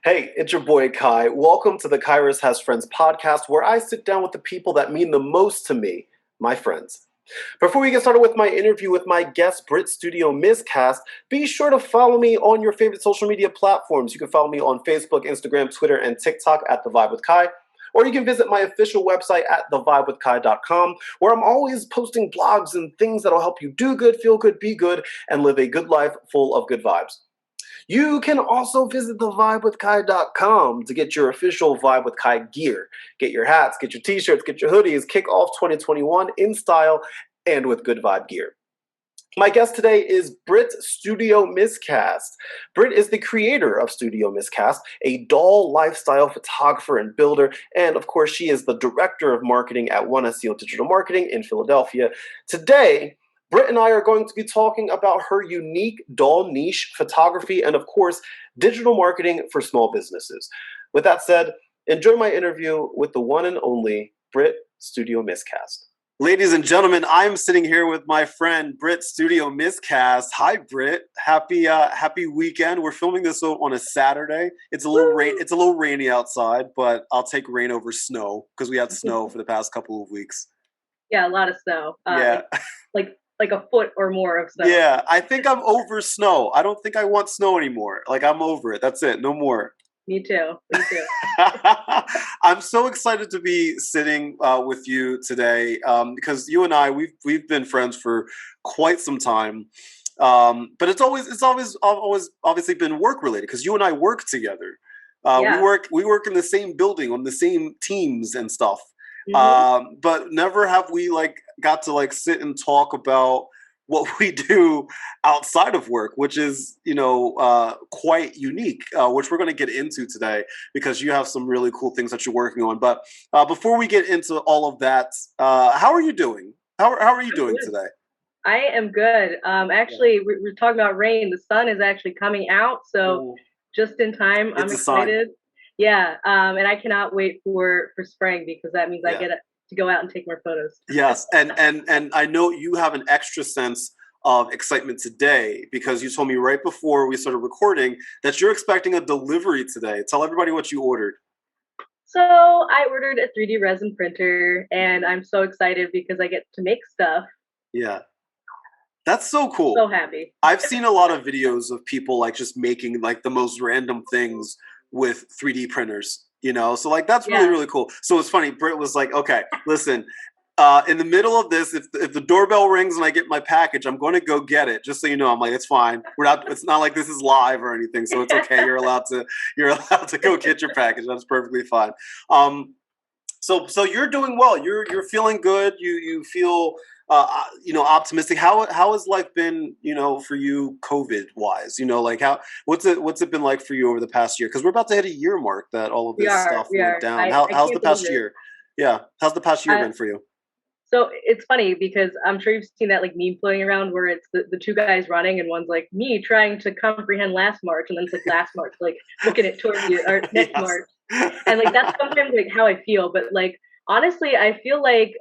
Hey, it's your boy Kai. Welcome to the Kyrus Has Friends podcast, where I sit down with the people that mean the most to me, my friends. Before we get started with my interview with my guest, Britt StudioMiscast, be sure to follow me on your favorite social media platforms. You can follow me on Facebook, Instagram, Twitter, and TikTok at The Vibe with Kai. Or you can visit my official website at thevibewithkai.com, where I'm always posting blogs and things that'll help you do good, feel good, be good, and live a good life full of good vibes. You can also visit thevibewithkai.com to get your official Vibe with Kai gear. Get your hats, get your t-shirts, get your hoodies, kick off 2021 in style and with good vibe gear. My guest today is Britt StudioMiscast. Britt is the creator of StudioMiscast, a doll lifestyle photographer and builder, and of course she is the director of marketing at One SEO Digital Marketing in Philadelphia. Today, Britt and I are going to be talking about her unique doll niche, photography, and of course, digital marketing for small businesses. With that said, enjoy my interview with the one and only Britt StudioMiscast. Ladies and gentlemen, I'm sitting here with my friend Britt StudioMiscast. Hi, Britt. Happy weekend. We're filming this on a Saturday. It's a little rainy outside, but I'll take rain over snow because we had snow for the past couple of weeks. Yeah, a lot of snow. Yeah. Like a foot or more of snow. Yeah, I think I'm over snow. I don't think I want snow anymore. Like, I'm over it. That's it. No more. Me too. I'm so excited to be sitting with you today because you and I, we've been friends for quite some time. But it's always obviously been work related because you and I work together. Yeah. We work in the same building on the same teams and stuff. Mm-hmm. But never have we got to sit and talk about what we do outside of work, which is, quite unique, which we're going to get into today because you have some really cool things that you're working on. But before we get into all of that, how are you doing? How are you doing today? I am good. Actually, we're talking about rain. The sun is actually coming out, so just in time. I'm excited. Yeah, and I cannot wait for spring because that means I get to go out and take more photos. Yes, and I know you have an extra sense of excitement today because you told me right before we started recording that you're expecting a delivery today. Tell everybody what you ordered. So I ordered a 3D resin printer, and I'm so excited because I get to make stuff. Yeah. That's so cool. So happy. I've seen a lot of videos of people just making the most random things with 3D printers, so that's really, really cool. So it's funny. Britt was like, okay, listen, in the middle of this, if the doorbell rings and I get my package, I'm going to go get it. Just so you know, I'm like, it's fine. It's not like this is live or anything. So it's okay. You're allowed to go get your package. That's perfectly fine. So you're doing well. You're feeling good. You feel, optimistic. How has life been, for you COVID wise? What's it been like for you over the past year? Because we're about to hit a year mark that all of this stuff went down. How's the past year? Yeah. How's the past year been for you? So it's funny because I'm sure you've seen that meme floating around where it's the two guys running and one's like me trying to comprehend last March and then it's last March, looking at towards you or next March. And that's sometimes how I feel. But honestly, I feel like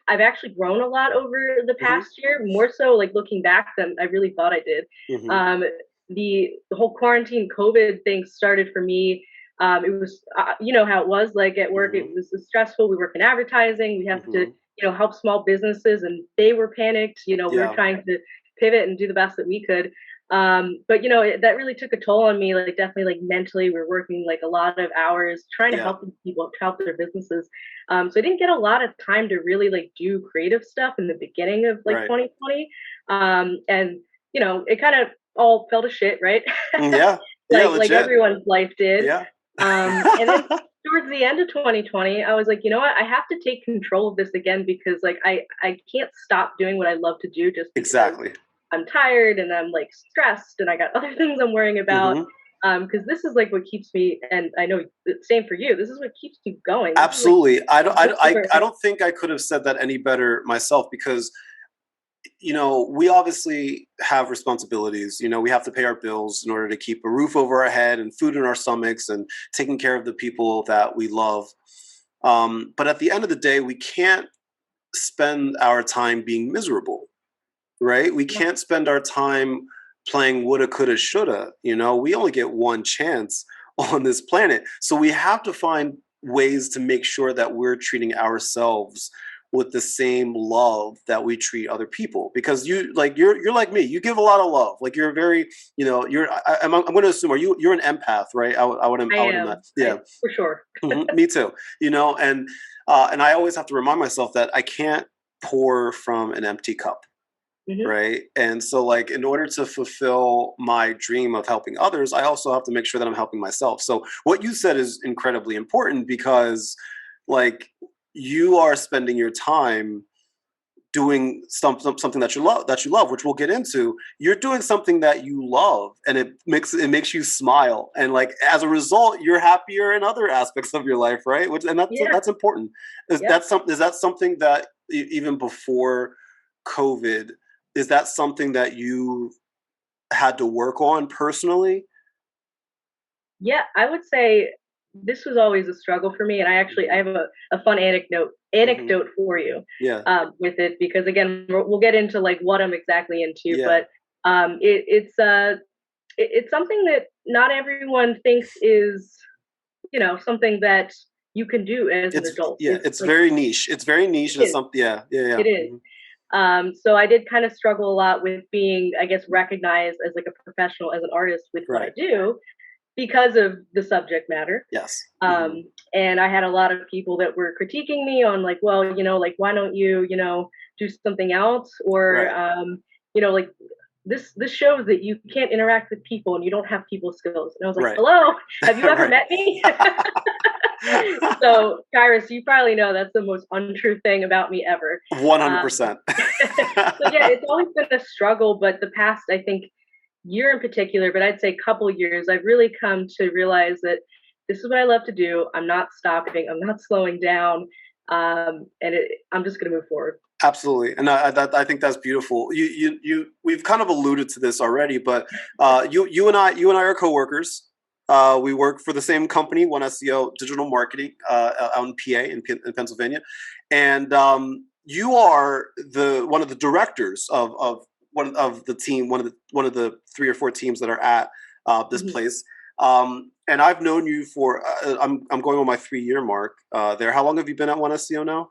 I've actually grown a lot over the past year, more so looking back than I really thought I did. Mm-hmm. The whole quarantine COVID thing started for me. It was, how it was at work. It was stressful. We work in advertising. We have to, help small businesses, and they were panicked. We were trying to pivot and do the best that we could. But that really took a toll on me. Definitely, mentally, we're working a lot of hours trying to help people help their businesses. So I didn't get a lot of time to really do creative stuff in the beginning of 2020. And it kind of all fell to shit, right? Yeah. like everyone's life did. Yeah. And then towards the end of 2020, I was like, you know what? I have to take control of this again because I can't stop doing what I love to do just because exactly. I'm tired and I'm stressed and I got other things I'm worrying about. Because this is what keeps me, and I know it's same for you. This is what keeps me going. Absolutely. I don't think I could have said that any better myself because we obviously have responsibilities. We have to pay our bills in order to keep a roof over our head and food in our stomachs and taking care of the people that we love. But at the end of the day, we can't spend our time being miserable, right? We can't spend our time playing woulda, coulda, shoulda. We only get one chance on this planet. So we have to find ways to make sure that we're treating ourselves with the same love that we treat other people, because you're like me, you give a lot of love, like you're very, I'm going to assume, you're an empath, right? I would am. yeah. For sure. Me too, and I always have to remind myself that I can't pour from an empty cup. Mm-hmm. Right. And so, like, in order to fulfill my dream of helping others, I also have to make sure that I'm helping myself. So what you said is incredibly important, because, like, you are spending your time doing something that you love, which we'll get into. You're doing something that you love, and it makes you smile. And, like, as a result, you're happier in other aspects of your life. Right. That's important. Is that something that even before COVID, is that something that you had to work on personally? Yeah, I would say this was always a struggle for me. And I have a fun anecdote for you. Yeah. With it, because again, we'll get into like what I'm exactly into, Yeah. but it's something that not everyone thinks is, something that you can do as an adult. Yeah, it's like, very niche. It's very niche. It is. Something. Yeah. It is. So I did kind of struggle a lot with being, I guess, recognized as like a professional, as an artist with what I do, because of the subject matter. Yes. And I had a lot of people that were critiquing me on like, well, like, why don't you, do something else? Or, like, this shows that you can't interact with people and you don't have people skills. And I was like, hello, have you ever met me? So, Kyrus, you probably know that's the most untrue thing about me ever. 100%. So yeah, it's always been a struggle, but the past, I think, year in particular, but I'd say couple years, I've really come to realize that this is what I love to do. I'm not stopping. I'm not slowing down. I'm just going to move forward. Absolutely, and I think that's beautiful. We've kind of alluded to this already, but you and I are coworkers. We work for the same company, One SEO Digital Marketing, out in PA in Pennsylvania, and you are one of the directors of one of the team, one of the 3 or 4 teams that are at this place. And I've known you for I'm going on my 3-year mark there. How long have you been at One SEO now?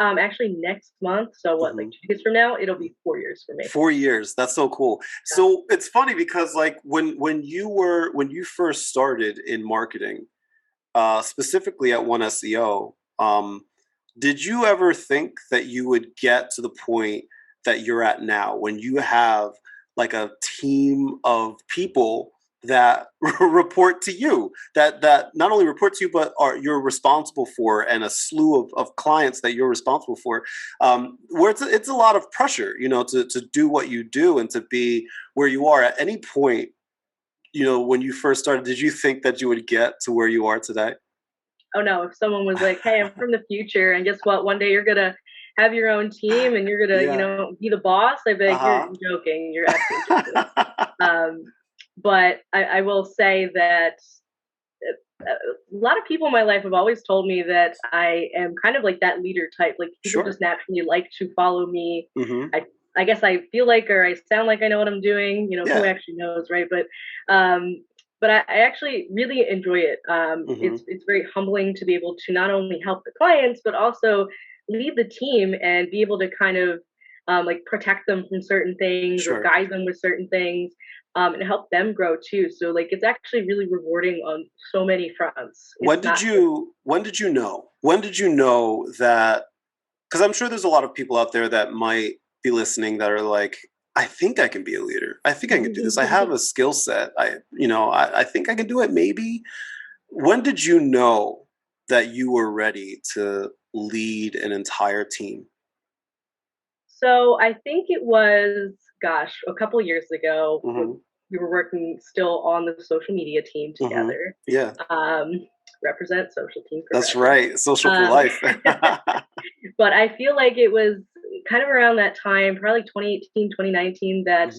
Actually next month. So what, like 2 days from now, it'll be 4 years for me. 4 years. That's so cool. Yeah. So it's funny because, like, when you first started in marketing, specifically at One SEO, did you ever think that you would get to the point that you're at now, when you have like a team of people that report to you, that not only report to you, but you're responsible for, and a slew of clients that you're responsible for, where it's a lot of pressure, to do what you do and to be where you are? At any point, when you first started, did you think that you would get to where you are today? Oh no, if someone was like, hey, I'm from the future, and guess what, one day you're gonna have your own team and you're gonna be the boss, I'd be like, you're joking, you're absolutely joking. But I will say that a lot of people in my life have always told me that I am kind of like that leader type. Like, people just naturally like to follow me. I guess I feel like, or I sound like I know what I'm doing. Who actually knows, right? But I actually really enjoy it. It's very humbling to be able to not only help the clients, but also lead the team and be able to kind of like protect them from certain things or guide them with certain things. And help them grow too. So, like, it's actually really rewarding on so many fronts. When did you know that? Because I'm sure there's a lot of people out there that might be listening that are like, I think I can be a leader. I think I can do this. I have a skill set. I think I can do it. Maybe. When did you know that you were ready to lead an entire team? So I think it was, a couple years ago. We were working still on the social media team together. Yeah. Represent social team. That's right. Social for life. But I feel like it was kind of around that time, probably 2018, 2019, that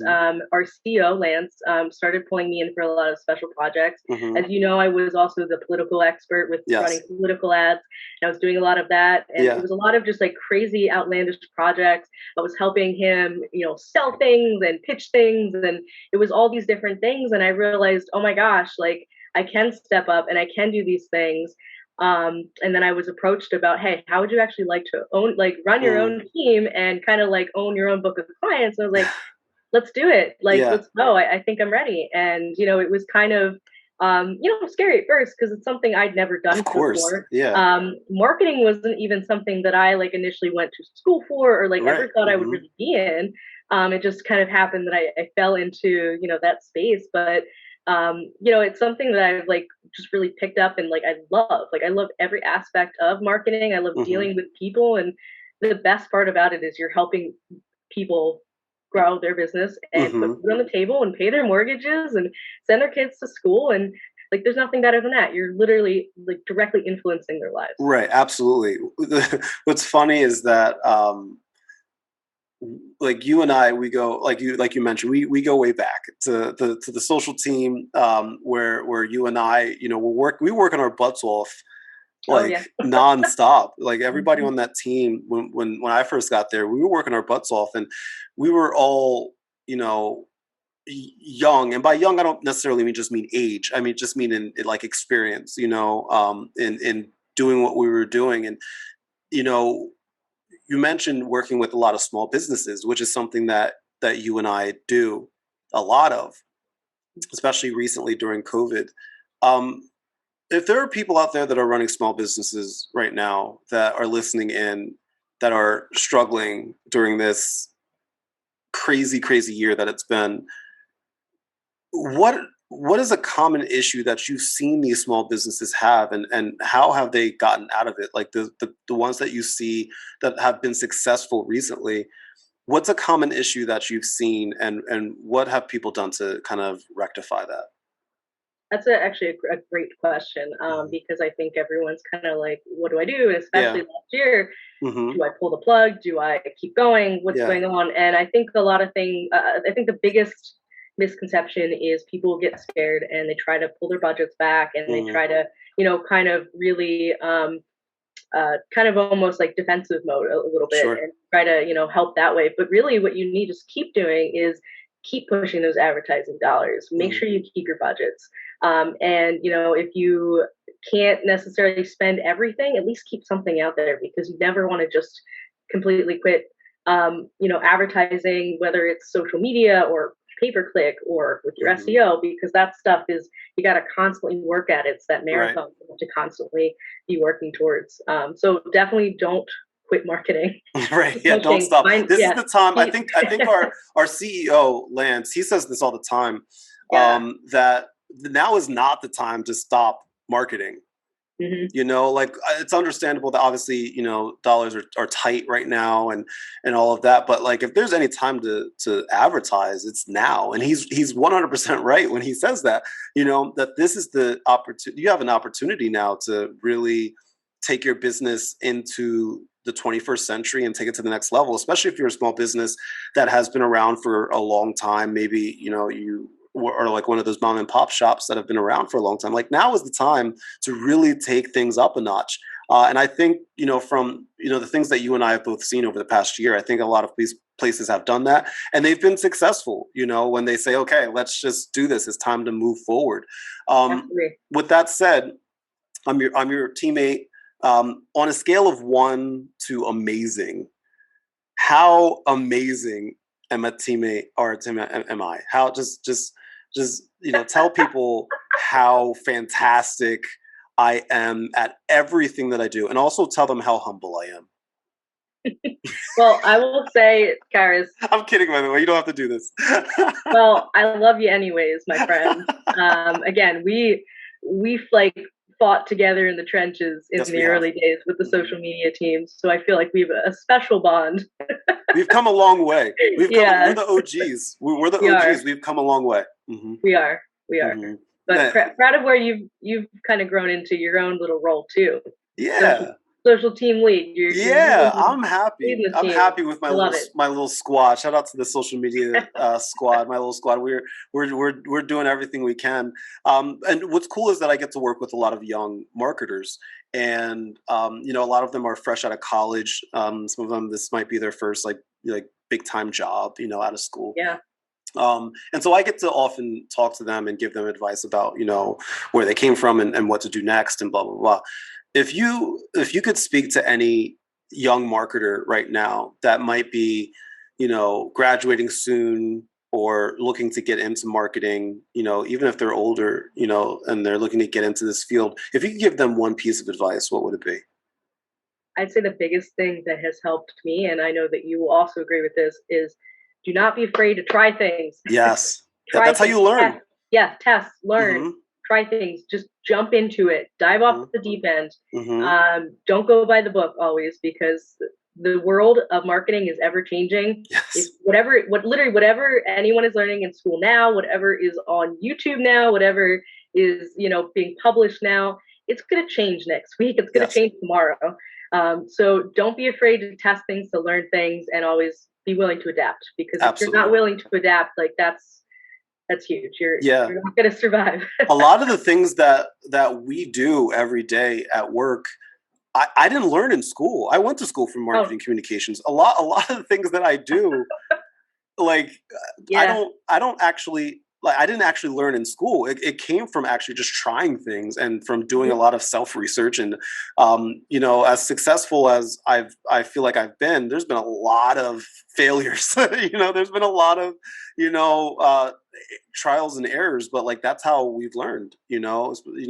our CEO, Lance, started pulling me in for a lot of special projects. As you know, I was also the political expert with running political ads. And I was doing a lot of that. And it was a lot of just like crazy, outlandish projects. I was helping him, sell things and pitch things. And it was all these different things. And I realized, oh my gosh, like, I can step up and I can do these things. And then I was approached about, hey, how would you actually like to run your own team and kind of like own your own book of clients? And I was like, let's do it. Like, Yeah. let's go. I think I'm ready. And, it was kind of, scary at first because it's something I'd never done Of course. before. Yeah. Marketing wasn't even something that I like initially went to school for or like Right. ever thought I would really be in. It just kind of happened that I fell into, that space. But, it's something that I've like just really picked up and like I love every aspect of marketing. I love dealing with people. And the best part about it is you're helping people grow their business and put food on the table and pay their mortgages and send their kids to school. And like, there's nothing better than that. You're literally like directly influencing their lives. Right. Absolutely. What's funny is that, like you and I, we go like you mentioned, we go way back to the social team, where you and I, we work on our butts off like nonstop. Like everybody on that team, when I first got there, we were working our butts off, and we were all, young. And by young, I don't necessarily mean age. I mean just mean in like experience, in doing what we were doing. And you mentioned working with a lot of small businesses, which is something that you and I do a lot of, especially recently during COVID. If there are people out there that are running small businesses right now that are listening in, that are struggling during this crazy year that it's been, what is a common issue that you've seen these small businesses have, and how have they gotten out of it? Like the ones that you see that have been successful recently, what's a common issue that you've seen, and what have people done to kind of rectify that? That's actually a great question, because I think everyone's kind of like, what do I do? And especially last year, do I pull the plug? Do I keep going? What's going on? And I think a lot of things, I think the biggest misconception is people get scared and they try to pull their budgets back and they try to, kind of really kind of almost like defensive mode a little bit and try to, help that way. But really what you need to keep doing is keep pushing those advertising dollars. Make sure you keep your budgets. And, if you can't necessarily spend everything, at least keep something out there, because you never want to just completely quit, advertising, whether it's social media or pay-per-click or with your SEO, because that stuff is, you got to constantly work at it. It's that marathon to constantly be working towards. So definitely don't quit marketing. Right. Yeah. Don't stop. This is the time. I think our CEO, Lance, he says this all the time, that now is not the time to stop marketing. Like it's understandable that obviously, dollars are tight right now and all of that. But like, if there's any time to advertise, it's now. And he's 100% right when he says that, that this is the opportunity. You have an opportunity now to really take your business into the 21st century and take it to the next level, especially if you're a small business that has been around for a long time. Maybe, you or like one of those mom and pop shops that have been around for a long time. Like now is the time to really take things up a notch. And I think, from, the things that you and I have both seen over the past year, I think a lot of these places have done that and they've been successful, when they say, okay, let's just do this. It's time to move forward. With that said, I'm your teammate. On a scale of 1 to amazing, how amazing am a teammate am I? How just tell people how fantastic I am at everything that I do, and also tell them how humble I am. Well, I will say, Kyrus. I'm kidding, by the way. You don't have to do this. Well, I love you anyways, my friend. Again, we like fought together in the trenches in the early days with the social media teams. So I feel like we have a special bond. We've come a long way. We're the OGs. We're the OGs. We've come a long way. We are. But proud of where you've kind of grown into your own little role too. Yeah. Social team lead. I'm happy. I'm happy with my little squad. Shout out to the social media squad, my little squad. We're doing everything we can. And what's cool is that I get to work with a lot of young marketers, and a lot of them are fresh out of college. Some of them, this might be their first like big time job, out of school. Yeah. And so I get to often talk to them and give them advice about, where they came from and what to do next and blah, blah, blah. If you could speak to any young marketer right now that might be, graduating soon or looking to get into marketing, even if they're older, and they're looking to get into this field, if you could give them one piece of advice, what would it be? I'd say the biggest thing that has helped me, and I know that you will also agree with this, is do not be afraid to try things. Yes. Try That's things, how you learn. test, learn, try things. Just jump into it. Dive off the deep end. Don't go by the book always, because the world of marketing is ever changing. Yes. Whatever anyone is learning in school now, whatever is on YouTube now, whatever is being published now, it's going to change next week. It's going to change tomorrow. So don't be afraid to test things, to learn things, and always be willing to adapt. Because if you're not willing to adapt, like that's huge. You're not going to survive. A lot of the things that we do every day at work, I didn't learn in school. I went to school for marketing communications. A lot of the things that I do, like I don't actually. Like I didn't actually learn in school. It came from actually just trying things and from doing a lot of self-research. And as successful as I feel like I've been, there's been a lot of failures. There's been a lot of trials and errors. But like that's how we've learned.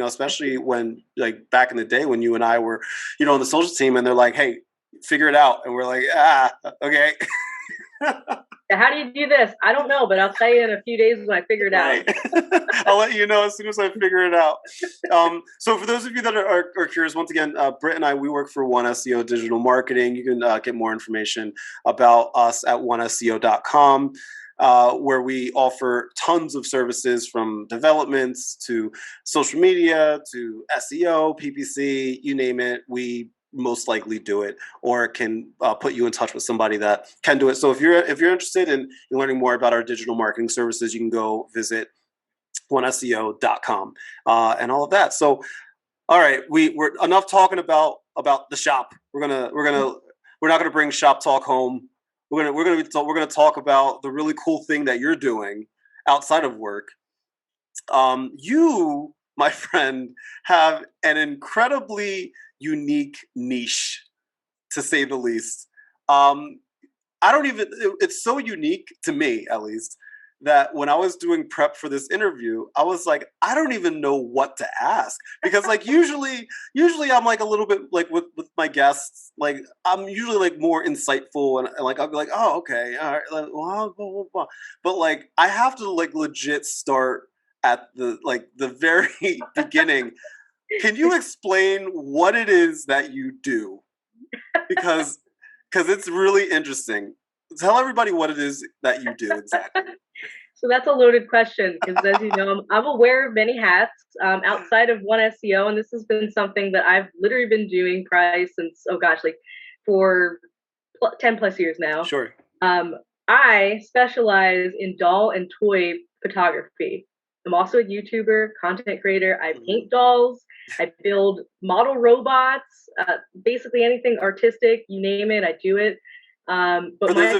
Especially when like back in the day when you and I were on the social team, and they're like, "Hey, figure it out," and we're like, okay. How do you do this? I don't know, but I'll tell you in a few days when I figure it out. I'll let you know as soon as I figure it out. So for those of you that are curious, once again, Britt and I, we work for One SEO Digital Marketing. You can get more information about us at oneseo.com, where we offer tons of services from developments to social media to SEO, PPC, you name it. We most likely do it, or can put you in touch with somebody that can do it. So if you're interested in learning more about our digital marketing services, you can go visit oneseo.com and all of that. So, all right, we're enough talking about the shop. We're not gonna bring shop talk home. We're gonna talk about the really cool thing that you're doing outside of work. You, my friend, have an incredibly unique niche, to say the least. It's so unique to me, at least, that when I was doing prep for this interview, I was like, I don't even know what to ask, because like usually I'm like a little bit like with my guests, like I'm usually like more insightful and like I'll be like, oh, okay, all right, like, blah, blah, blah, blah. But like I have to like legit start at the very beginning. Can you explain what it is that you do? Because it's really interesting. Tell everybody what it is that you do exactly. So that's a loaded question, because as you know, I'm aware of many hats outside of One SEO, and this has been something that I've literally been doing probably since, for 10 plus years now. Sure. I specialize in doll and toy photography. I'm also a YouTuber, content creator. I paint dolls. I build model robots, basically anything artistic, you name it, I do it. But for those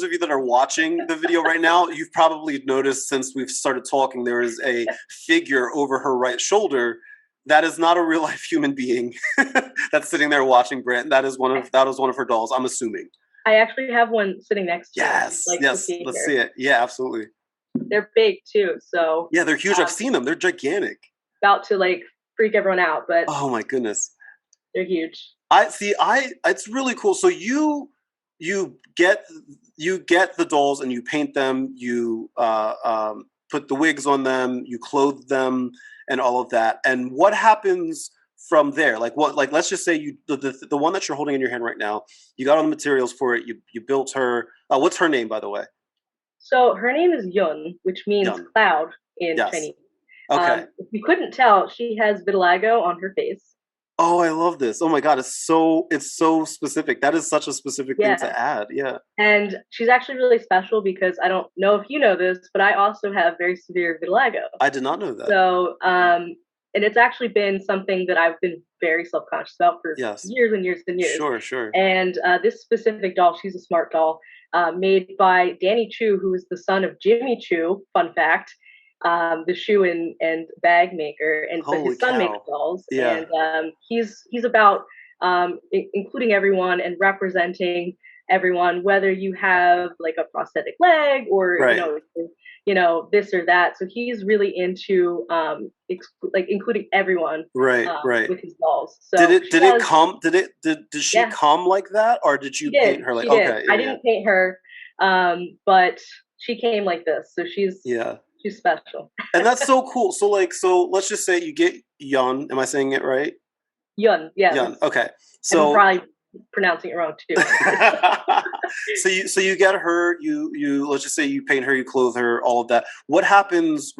of you that are watching the video right now, you've probably noticed since we've started talking, there is a figure over her right shoulder. That is not a real life human being that's sitting there watching Britt. That was one of her dolls, I'm assuming. I actually have one sitting next to me. Yes, let's see it. Yeah, absolutely. They're big too, so yeah, they're huge. I've seen them. They're gigantic. About to like freak everyone out, but oh my goodness, they're huge. It's really cool. So you get the dolls and you paint them. You put the wigs on them. You clothe them and all of that. And what happens from there? Like let's just say the one that you're holding in your hand right now. You got all the materials for it. You built her. What's her name, by the way? So her name is Yun, which means cloud in Chinese. Okay. If you couldn't tell, she has vitiligo on her face. Oh, I love this. Oh my God, it's so specific. That is such a specific thing to add. Yeah. And she's actually really special because I don't know if you know this, but I also have very severe vitiligo. I did not know that. So, and it's actually been something that I've been very self-conscious about for years and years and years. Sure. And this specific doll, she's a smart doll. made by Danny Chu, who is the son of Jimmy Chu. Fun fact. The shoe and bag maker, but Holy his son makes cow. dolls, Yeah. and he's about including everyone and representing everyone, whether you have like a prosthetic leg or Right. this or that. So he's really into like including everyone Right. Right. with his dolls. So Did it come? Did she yeah, come like that, or did you paint her like? she did. Okay. I Yeah. didn't paint her, but she came like this. So she's special. And that's so cool. So let's just say you get Yun. Am I saying it right? Yun, yeah. Yun. Okay. I'm So probably pronouncing it wrong too. so you get her. You let's just say you paint her, you clothe her, all of that. What happens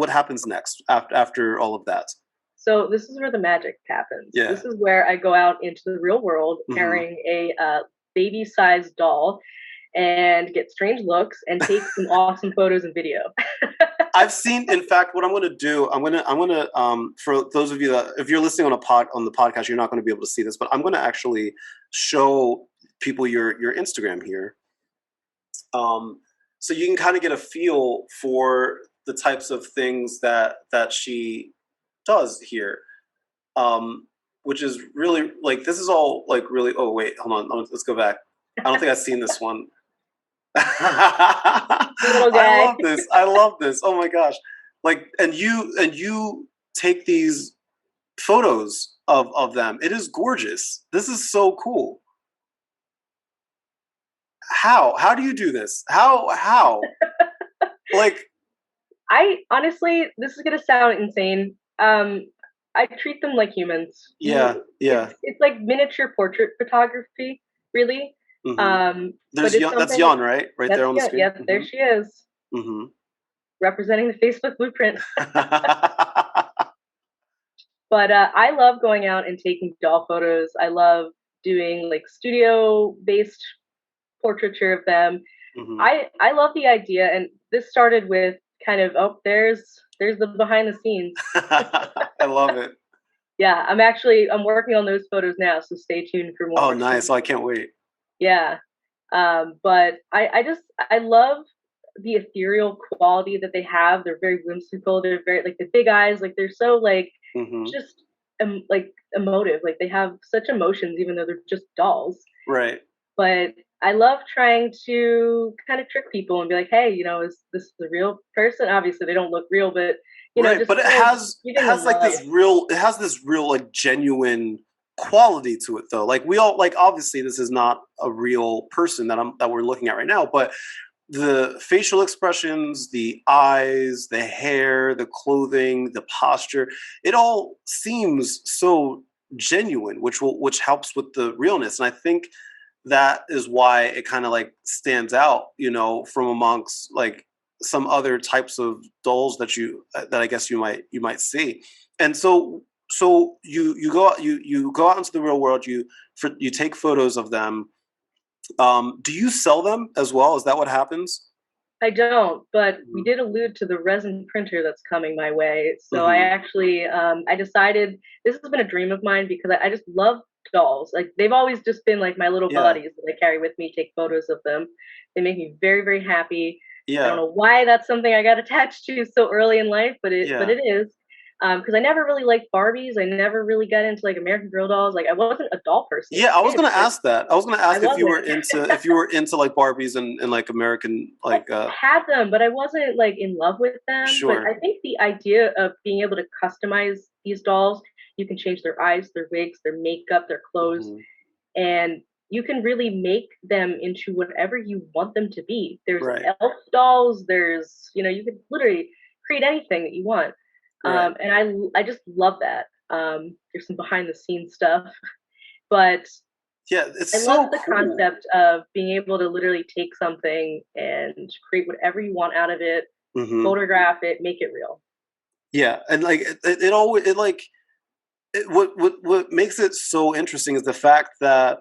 next after all of that? So this is where the magic happens. Yeah. This is where I go out into the real world carrying a baby-sized doll and get strange looks and take some awesome photos and video. I've seen, in fact, what I'm going to do, I'm going to, for those of you that, if you're listening on the podcast, you're not going to be able to see this, but I'm going to actually show people your Instagram here. So you can kind of get a feel for the types of things that she does here. Which is really, like, this is all, like, really, oh, wait, hold on, let's go back. I don't think I've seen this one. I love this. Oh my gosh. Like, and you take these photos of them. It is gorgeous. This is so cool. How do you do this? How? Like, I honestly, this is gonna sound insane. I treat them like humans. Yeah. It's like miniature portrait photography, really. Mm-hmm. That's Jan, right? Right there on the screen. Yeah, there she is. Mm-hmm. Representing the Facebook blueprint. But I love going out and taking doll photos. I love doing like studio-based portraiture of them. Mm-hmm. I love the idea, and this started with kind of there's the behind the scenes. I love it. Yeah, I'm working on those photos now, so stay tuned for more. Oh, nice! Oh, I can't wait. Yeah, but I love the ethereal quality that they have. They're very whimsical. They're very like the big eyes. Like they're so like just like emotive. Like they have such emotions, even though they're just dolls. Right. But I love trying to kind of trick people and be like, hey, is this the real person? Obviously, they don't look real, but right. But it has this real like genuine quality to it, though. Like we all like, obviously, this is not a real person that we're looking at right now, but the facial expressions, the eyes, the hair, the clothing, the posture, it all seems so genuine, which helps with the realness. And I think that is why it kind of like stands out, from amongst like some other types of dolls that I guess you might see. And so you go out into the real world, you take photos of them. Do you sell them as well? Is that what happens? I don't, but we did allude to the resin printer that's coming my way. So I actually, I decided, this has been a dream of mine because I just love dolls. Like they've always just been like my little buddies that I carry with me, take photos of them. They make me very, very happy. Yeah. I don't know why that's something I got attached to so early in life, but it is. Because I never really liked Barbies. I never really got into like American Girl dolls. Like I wasn't a doll person. Yeah, I was gonna ask that. I was gonna ask if you were into like Barbies and like American like. I had them, but I wasn't like in love with them. Sure. But I think the idea of being able to customize these dolls, you can change their eyes, their wigs, their makeup, their clothes, and you can really make them into whatever you want them to be. There's elf dolls. There's you could literally create anything that you want. Right. And I just love that. There's some behind the scenes stuff, but yeah, it's I love the concept of being able to literally take something and create whatever you want out of it, photograph it, make it real. Yeah, and like what makes it so interesting is the fact that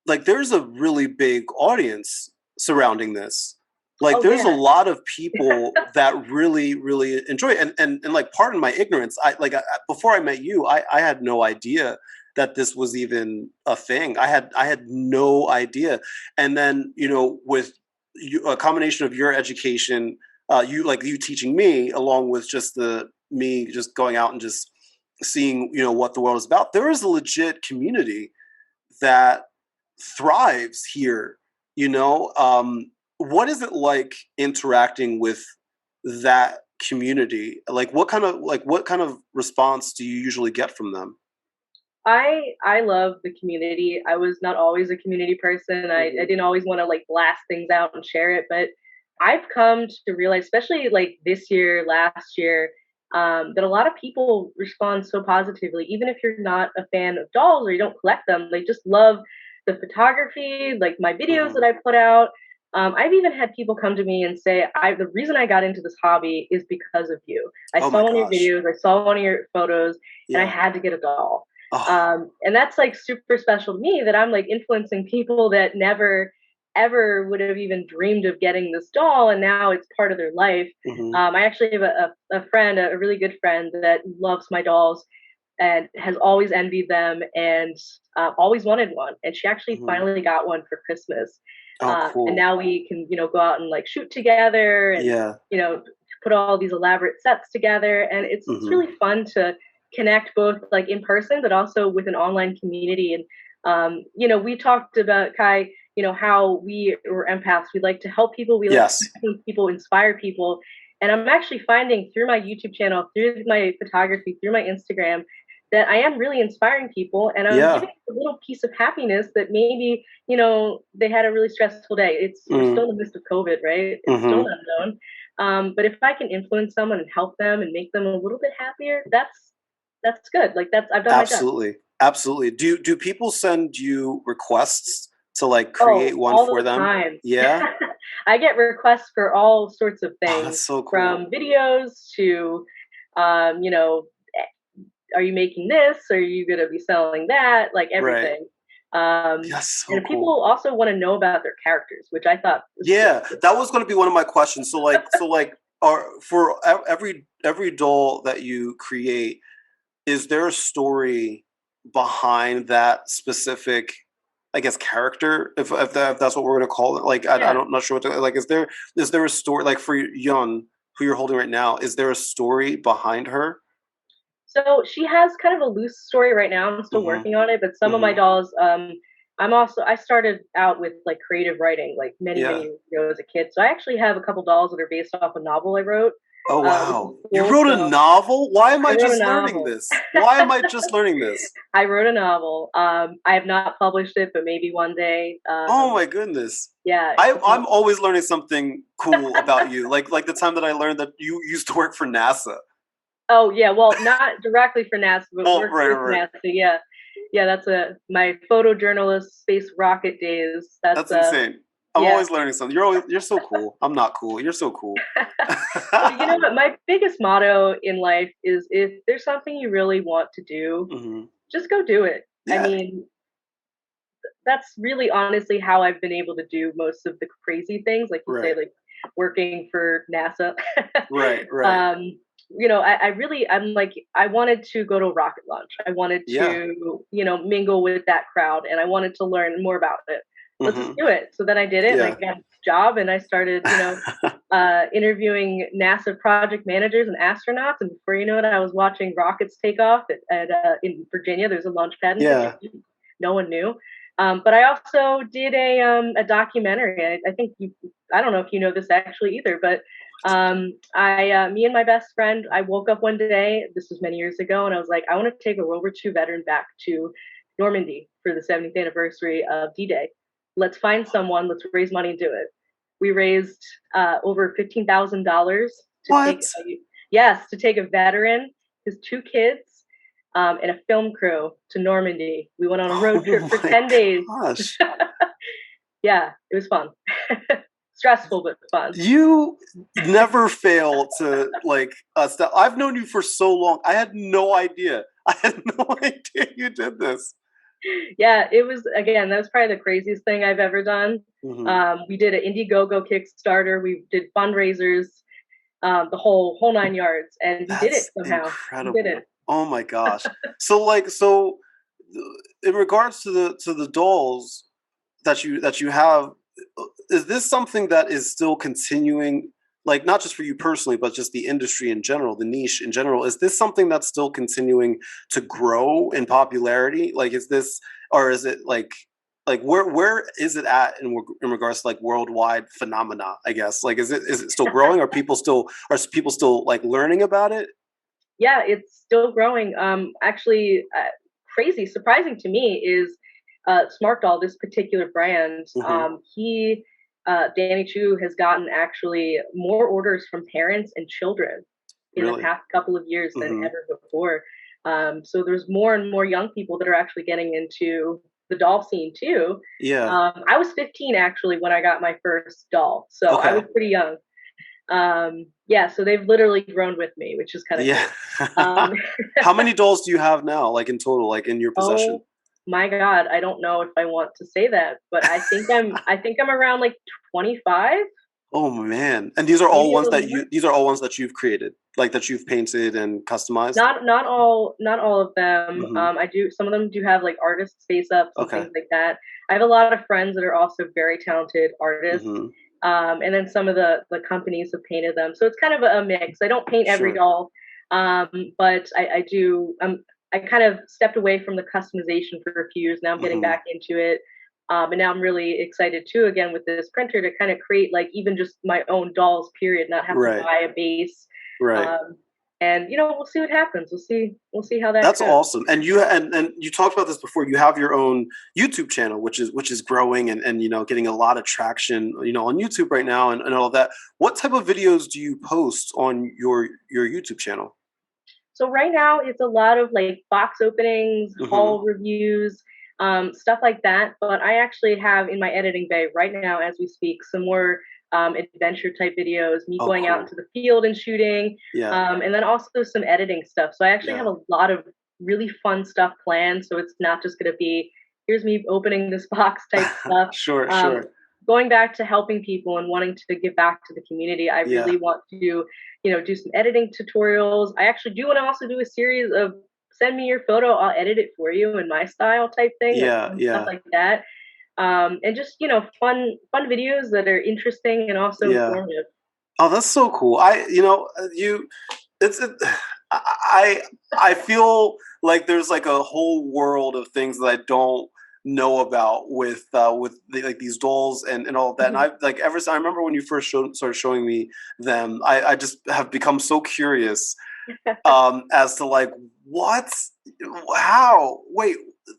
like there's a really big audience surrounding this. Like there's a lot of people that really, really enjoy it. And like, pardon my ignorance. Before I met you, I had no idea that this was even a thing. I had no idea. And then, with a combination of your education, you teaching me, along with just me just going out and just seeing, what the world is about. There is a legit community that thrives here. What is it like interacting with that community? What kind of response do you usually get from them? I love the community. I was not always a community person. I didn't always want to blast things out and share it, but I've come to realize, especially this year, last year, that a lot of people respond so positively, even if you're not a fan of dolls or you don't collect them. They just love the photography, my videos that I put out. I've even had people come to me and say, the reason I got into this hobby is because of you. I saw one of your videos, I saw one of your photos, and I had to get a doll. And that's super special to me, that I'm influencing people that never ever would have even dreamed of getting this doll, and now it's part of their life. I actually have a friend, a really good friend, that loves my dolls and has always envied them, and always wanted one, and she actually finally got one for Christmas. Cool. And now we can go out and shoot together, and put all these elaborate sets together, and it's really fun to connect both in person, but also with an online community. And we talked about, Kai, how we were empaths. We like to help people. We like to help people, inspire people. And I'm actually finding through my YouTube channel, through my photography, through my Instagram, that I am really inspiring people, and I'm giving a little piece of happiness that maybe, they had a really stressful day. We're still in the midst of COVID, right? It's still an unknown. But if I can influence someone and help them and make them a little bit happier, that's good. I've done my job. Absolutely. Do people send you requests to create one all for the them? Time. Yeah. I get requests for all sorts of things. That's so cool. From videos to, are you making this? Are you going to be selling that? Everything. That's so and cool. People also want to know about their characters, which I thought was that was going to be one of my questions. For every doll that you create, is there a story behind that specific, I guess, character, if that's what we're going to call it? I'm not sure what to, is there a story, for Yun, who you're holding right now, is there a story behind her? So she has kind of a loose story right now. I'm still working on it, but some of my dolls, I started out with creative writing many years ago as a kid. So I actually have a couple dolls that are based off a novel I wrote. Oh, wow. You wrote a novel? Why am I just learning this? Why am I just learning this? I wrote a novel. I have not published it, but maybe one day. Oh my goodness. Yeah. I'm always learning something cool about you. Like the time that I learned that you used to work for NASA. Oh yeah, well, not directly for NASA, but worked for NASA. Yeah. Yeah, that's my photojournalist space rocket days. That's insane. I'm always learning something. You're so cool. I'm not cool. You're so cool. Well, you know what? My biggest motto in life is, if there's something you really want to do, just go do it. Yeah. I mean, that's really honestly how I've been able to do most of the crazy things, like you say, working for NASA. Right. I wanted to go to a rocket launch. I wanted to, mingle with that crowd, and I wanted to learn more about it. Let's just do it. So then I did it, and I got a job, and I started, interviewing NASA project managers and astronauts. And before you know it, I was watching rockets take off in Virginia. There's a launch pad in Virginia. No one knew. But I also did a documentary. I don't know if you know this actually either, but me and my best friend, I woke up one day, this was many years ago, and I was like, I want to take a World War II veteran back to Normandy for the 70th anniversary of D-Day. Let's find someone, let's raise money and do it. We raised over $15,000 to take a veteran, his 2 kids, and a film crew to Normandy. We went on a road trip for 10 days. Gosh. Yeah, it was fun. Stressful, but fun. You never fail to I've known you for so long. I had no idea. You did this. Yeah, it was, again, that was probably the craziest thing I've ever done. We did an Indiegogo Kickstarter. We did fundraisers, the whole 9 yards, and we did it somehow. Incredible. We did it. Oh my gosh. So in regards to the dolls that you have is this something that is still continuing? Like not just for you personally, but just the industry in general, the niche in general. Is this something that's still continuing to grow in popularity? Like, is this, or is it like where is it at in regards to like worldwide phenomena? I guess like is it still growing? Are people still like learning about it? Yeah, it's still growing. Actually, crazy, surprising to me is Smart Doll, this particular brand. Hmm. Danny Chu has gotten actually more orders from parents and children in the Really? past couple of years than Hmm. ever before. So there's more and more young people that are actually getting into the doll scene too. Yeah. I was 15 actually when I got my first doll, so I was Okay. pretty young. Yeah, so they've literally grown with me, which is kind of Yeah. cool. Um, How many dolls do you have now, like in total, like in your possession? oh my God, I don't know if I want to say that, but I think I'm around like 25, Oh man. And these are all maybe a ones little that more. you've created, like that you've painted and customized? Not all of them. Hmm. I do some of them do have like artist face ups and Okay. things like that. I have a lot of friends that are also very talented artists. Hmm. And then some of the companies have painted them. So it's kind of a mix. I don't paint every Sure. doll, but I do. I kind of stepped away from the customization for a few years. Now I'm getting Hmm. back into it. And now I'm really excited too, again, with this printer to kind of create like even just my own dolls, period, not have to Right. buy a base. Right. Um, and we'll see what happens. We'll see how that That's goes. awesome. And you talked about this before. You have your own YouTube channel, which is growing and getting a lot of traction, on YouTube right now and all of that. What type of videos do you post on your YouTube channel? So right now it's a lot of like box openings, Hmm. haul reviews, stuff like that. But I actually have in my editing bay right now, as we speak, some more adventure type videos, me Oh, going out cool. into the field and shooting, Yeah. and then also some editing stuff. So I actually have Yeah. a lot of really fun stuff planned. So it's not just going to be here's me opening this box type stuff. Sure, Um, sure. Going back to helping people and wanting to give back to the community, I Yeah. really want to do some editing tutorials. I actually do want to also do a series of send me your photo, I'll edit it for you in my style type thing, like Yeah, fun stuff yeah. like that. And just fun videos that are interesting and also Yeah. informative. Oh, that's so cool. You it's it, I I feel like there's like a whole world of things that I don't know about with like these dolls and all of that. And Mhm. I like ever since I remember when you first started showing me them, I just have become so curious as to like what, how, wait,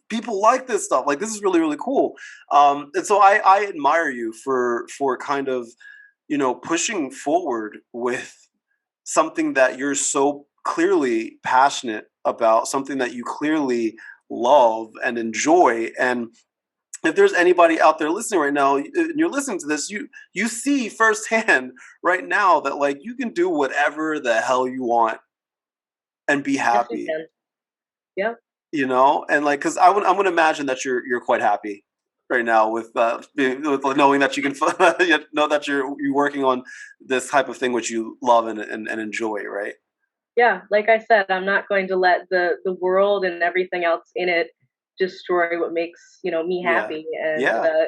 people like this stuff, like this is really really cool. And so I admire you for kind of pushing forward with something that you're so clearly passionate about, something that you clearly love and enjoy. And if there's anybody out there listening right now and you're listening to this, you see firsthand right now that like you can do whatever the hell you want and be Yes, we happy, can. Yep. and like because I'm gonna imagine that you're quite happy right now with knowing that you can know that you're working on this type of thing which you love and enjoy, right? Yeah, like I said, I'm not going to let the world and everything else in it destroy what makes me Yeah. happy. And Yeah.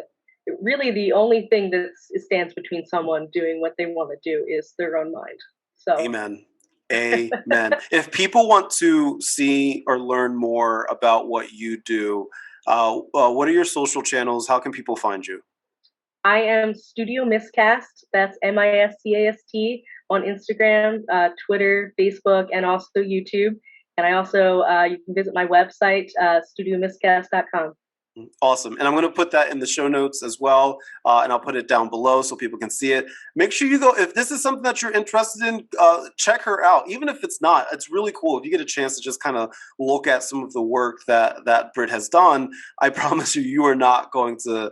really, the only thing that stands between someone doing what they want to do is their own mind. So Amen. Amen. If people want to see or learn more about what you do, what are your social channels? How can people find you? I am Studio Miscast. That's MISCAST on Instagram, Twitter, Facebook, and also YouTube. And I also you can visit my website, studiomiscast.com. Awesome. And I'm going to put that in the show notes as well. And I'll put it down below so people can see it. Make sure you go, if this is something that you're interested in, check her out. Even if it's not, it's really cool. If you get a chance to just kind of look at some of the work that Britt has done, I promise you are not going to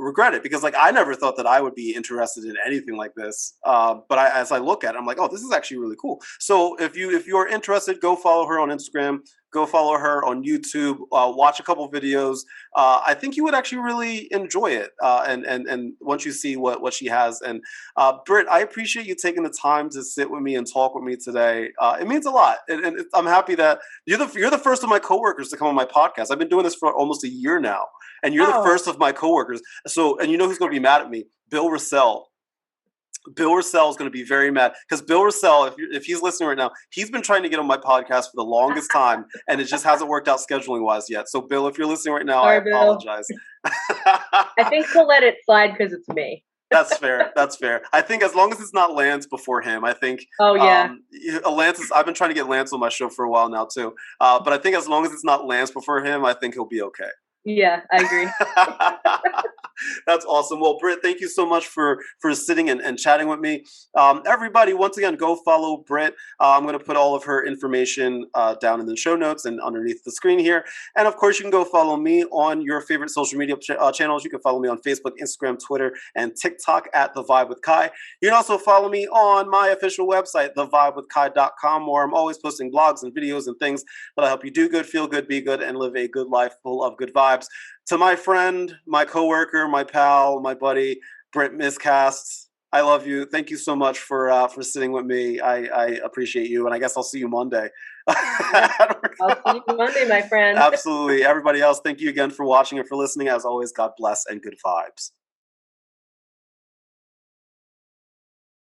regret it, because like I never thought that I would be interested in anything like this. But as I look at it, I'm like, oh, this is actually really cool. So if you're interested, go follow her on Instagram. Go follow her on YouTube. Watch a couple videos. I think you would actually really enjoy it. And once you see what she has. And Britt, I appreciate you taking the time to sit with me and talk with me today. It means a lot, and I'm happy that you're the first of my coworkers to come on my podcast. I've been doing this for almost a year now, and you're the first of my coworkers. So, and you know who's going to be mad at me? Bill Russell. Bill Russell is going to be very mad because Bill Russell, if he's listening right now, he's been trying to get on my podcast for the longest time, and it just hasn't worked out scheduling wise yet. So, Bill, if you're listening right now, Sorry, I apologize. I think he'll let it slide because it's me. That's fair. That's fair. I think as long as it's not Lance before him, I think. Oh yeah. Lance I've been trying to get Lance on my show for a while now too. But I think as long as it's not Lance before him, I think he'll be okay. Yeah, I agree. That's awesome. Well, Britt, thank you so much for sitting and chatting with me. Everybody, once again, go follow Britt. I'm going to put all of her information down in the show notes and underneath the screen here. And of course, you can go follow me on your favorite social media channels. You can follow me on Facebook, Instagram, Twitter, and TikTok at The Vibe with Kai. You can also follow me on my official website, thevibewithkai.com, where I'm always posting blogs and videos and things that'll help you do good, feel good, be good, and live a good life full of good vibes. To my friend, my coworker, my pal, my buddy, Britt Miscast, I love you. Thank you so much for sitting with me. I appreciate you, and I guess I'll see you Monday. I'll see you Monday, my friend. Absolutely. Everybody else, thank you again for watching and for listening. As always, God bless and good vibes.